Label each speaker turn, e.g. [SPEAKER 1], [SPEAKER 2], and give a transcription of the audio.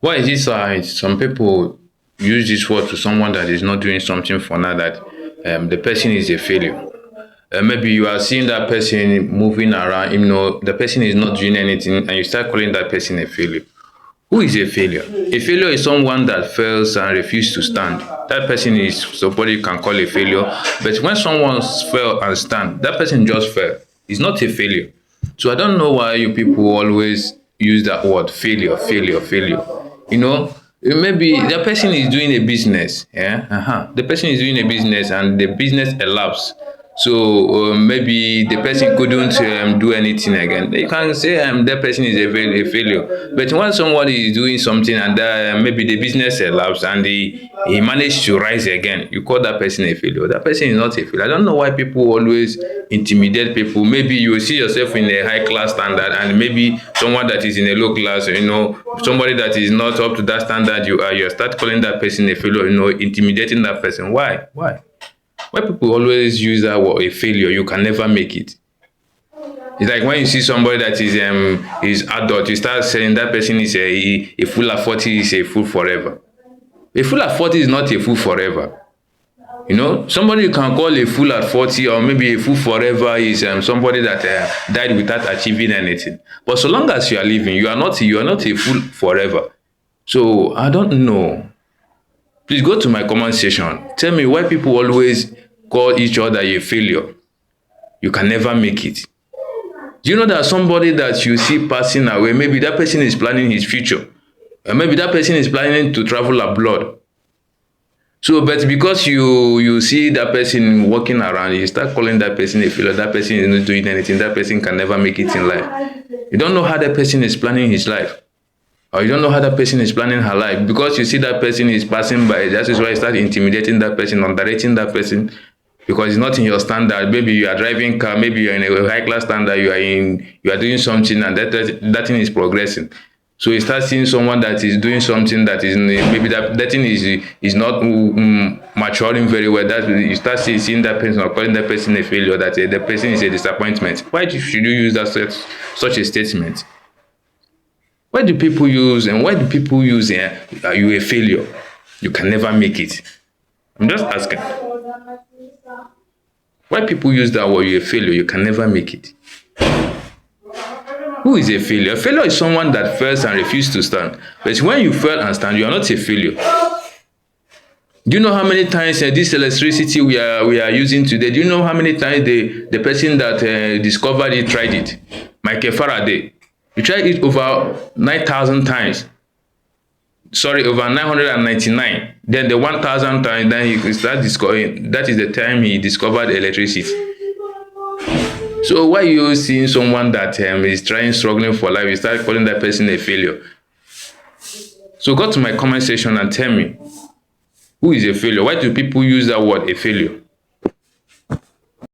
[SPEAKER 1] Why is this some people use this word to someone that is not doing something for now that the person is a failure? Maybe you are seeing that person moving around, the person is not doing anything, and you start calling that person a failure. Who is a failure? A failure is someone that fails and refuses to stand. That person is somebody you can call a failure. But when someone fail and stand, that person just fell. It's not a failure. So I don't know why you people always use that word failure, failure, failure. Maybe the person is doing a business. Yeah, the person is doing a business and the business elapsed. So maybe the person couldn't do anything again. You can say that person is a failure. But when somebody is doing something and maybe the business elapsed and he managed to rise again, you call that person a failure. That person is not a failure. I don't know why people always intimidate people. Maybe you see yourself in a high class standard and maybe someone that is in a low class, somebody that is not up to that standard you start calling that person a failure, intimidating that person. Why people always use that word a failure? You can never make it. It's like when you see somebody that is adult, you start saying that person is a fool at 40 is a fool forever. A fool at 40 is not a fool forever. Somebody you can call a fool at 40 or maybe a fool forever is somebody that died without achieving anything. But so long as you are living, you are not a fool forever. So I don't know. Please go to my comment section. Tell me why people always call each other a failure. You can never make it. Do you know that somebody that you see passing away, maybe that person is planning his future, or maybe that person is planning to travel abroad. So, but because you see that person walking around, you start calling that person a failure. That person is not doing anything. That person can never make it in life. You don't know how that person is planning his life, or you don't know how that person is planning her life. Because you see that person is passing by, that is why you start intimidating that person, underrating that person, because it's not in your standard. Maybe you are driving car, maybe you're in a high class standard, you are doing something and that thing is progressing. So you start seeing someone that is doing something that is maybe that thing is not maturing very well. That you start seeing that person or calling that person a failure, that the person is a disappointment. Why should you use that such a statement? Why do people use are you a failure? You can never make it. I'm just asking. Why people use that word, you're a failure, you can never make it? Who is a failure? A failure is someone that fails and refuses to stand. But when you fail and stand, you are not a failure. Do you know how many times this electricity we are using today? Do you know how many times the person that discovered it tried it? Michael Faraday. He tried it over 9,000 times. Sorry, over 999. Then the 1,000 times, then he start discovering. That is the time he discovered electricity. So why you seeing someone that is struggling for life, you start calling that person a failure? So go to my comment section and tell me, who is a failure? Why do people use that word, a failure?